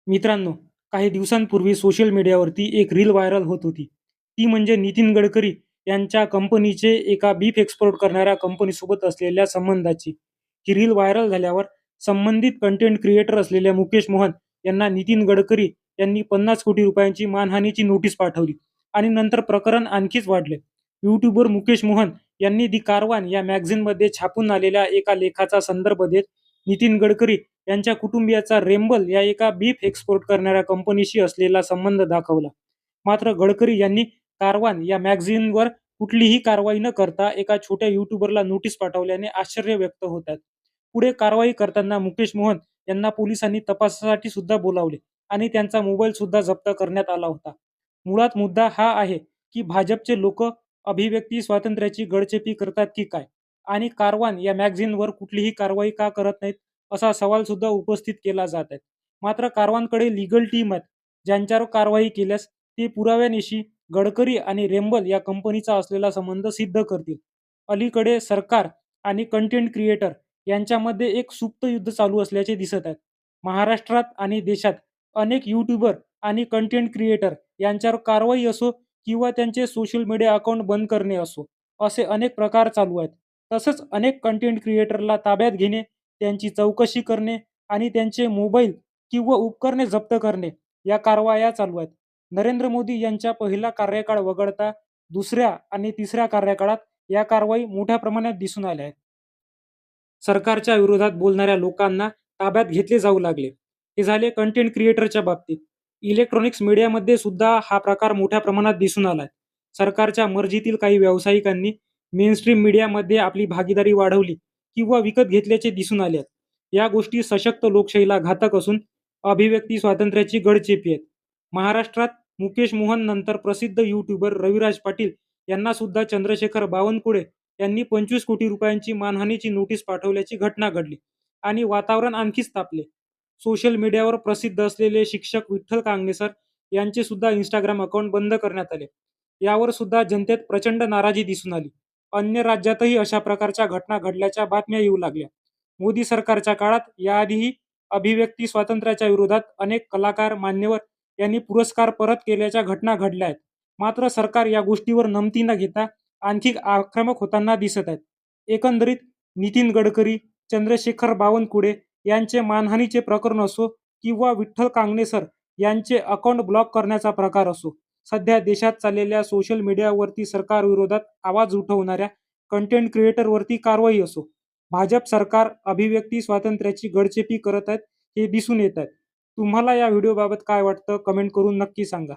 मित्रांनो, काही दिवसांपूर्वी सोशल मीडियावरती एक रील व्हायरल होत होती. ती म्हणजे नितीन गडकरी यांच्या कंपनीचे एका बीफ एक्सपोर्ट करणाऱ्या कंपनीसोबत असलेल्या संबंधाची. ही रील व्हायरल झाल्यावर संबंधित कंटेंट क्रिएटर असलेल्या मुकेश मोहन यांना नितीन गडकरी यांनी 50 कोटी रुपयांची मानहानीची नोटीस पाठवली आणि नंतर प्रकरण आणखीच वाढले. यूट्यूबर मुकेश मोहन यांनी दी कारवान या मॅगझिनमध्ये छापून आलेल्या एका लेखाचा संदर्भ देत नितीन गडकरी यांच्या कुटुंबियाचा रेम्बल या एका बीफ एक्सपोर्ट करणाऱ्या कंपनीशी असलेला संबंध दाखवला. मात्र गडकरी यांनी कारवान या मॅगझिनवर कुठलीही कारवाई न करता एका छोट्या युट्यूबरला नोटीस पाठवल्याने आश्चर्य व्यक्त होत आहे. पुढे कारवाई करताना मुकेश मोहन यांना पोलिसांनी तपासासाठी सुद्धा बोलावले आणि त्यांचा मोबाईल सुद्धा जप्त करण्यात आला होता. मुळात मुद्दा हा आहे की भाजपचे लोक अभिव्यक्ती स्वातंत्र्याची गळचेपी करतात की काय, आणि कारवान या मॅगझिनवर कुठलीही कारवाई का करत नाहीत असा सवाल सुद्धा उपस्थित केला जात आहे. मात्र कारवांकडे लीगल टीम आहेत, ज्यांच्यावर कारवाई केल्यास ते पुराव्यानिशी गडकरी आणि रेम्बल या कंपनीचा असलेला संबंध सिद्ध करतील. अलीकडे सरकार आणि कंटेंट क्रिएटर यांच्यामध्ये एक सुप्त युद्ध चालू असल्याचे दिसत आहे. महाराष्ट्रात आणि देशात अनेक यूट्यूबर आणि कंटेंट क्रिएटर यांच्यावर कारवाई असो किंवा त्यांचे सोशल मीडिया अकाउंट बंद करणे असो, असे अनेक प्रकार चालू आहेत. तसंच अनेक कंटेंट क्रिएटरला ताब्यात घेणे, त्यांची चौकशी करणे आणि त्यांचे मोबाईल किंवा उपकरणे जप्त करणे या कारवाया चालू आहेत. नरेंद्र मोदी यांच्या पहिला कार्यकाळ वगळता दुसऱ्या आणि तिसऱ्या कार्यकाळात या कारवाई मोठ्या प्रमाणात दिसून आल्या आहेत. सरकारच्या विरोधात बोलणाऱ्या लोकांना ताब्यात घेतले जाऊ लागले. हे झाले कंटेंट क्रिएटरच्या बाबतीत. इलेक्ट्रॉनिक्स मीडियामध्ये सुद्धा हा प्रकार मोठ्या प्रमाणात दिसून आलाय. सरकारच्या मर्जीतील काही व्यावसायिकांनी मेनस्ट्रीम मीडियामध्ये आपली भागीदारी वाढवली किंवा विकत घेतल्याचे दिसून आले आहे. या गोष्टी सशक्त लोकशाहीला घातक असून अभिव्यक्ती स्वातंत्र्याची गळचेपी आहेत. महाराष्ट्रात मुकेश मोहन नंतर प्रसिद्ध यूट्यूबर रविराज पाटील यांना सुद्धा चंद्रशेखर बावनकुळे यांनी 25 कोटी रुपयांची मानहानीची नोटीस पाठवल्याची घटना घडली आणि वातावरण आणखीच तापले. सोशल मीडियावर प्रसिद्ध असलेले शिक्षक विठ्ठल कांगणेसर यांचे सुद्धा इंस्टाग्राम अकाउंट बंद करण्यात आले. यावर सुद्धा जनतेत प्रचंड नाराजी दिसून आली. अन्य राज्यातही अशा प्रकारच्या घटना घडल्याच्या बातम्या येऊ लागल्या. मोदी सरकारच्या काळात याआधीही अभिव्यक्ती स्वातंत्र्याच्या विरोधात अनेक कलाकार, मान्यवर यांनी पुरस्कार परत केल्याच्या घटना घडल्या आहेत. मात्र सरकार या गोष्टीवर नमती न घेता आणखी आक्रमक होताना दिसत आहेत. एकंदरीत नितीन गडकरी, चंद्रशेखर बावनकुळे यांचे मानहानीचे प्रकरण असो किंवा विठ्ठल कांगणेसर यांचे अकाउंट ब्लॉक करण्याचा प्रकार असो, सध्या देशात चाललेल्या सोशल मीडियावरती सरकारविरोधात आवाज उठवणाऱ्या कंटेंट क्रिएटरवरती कारवाई असो, भाजप सरकार अभिव्यक्ती स्वातंत्र्याची गळचेपी करत आहेत हे दिसून येत आहे. तुम्हाला या व्हिडिओबाबत काय वाटतं? कमेंट करून नक्की सांगा.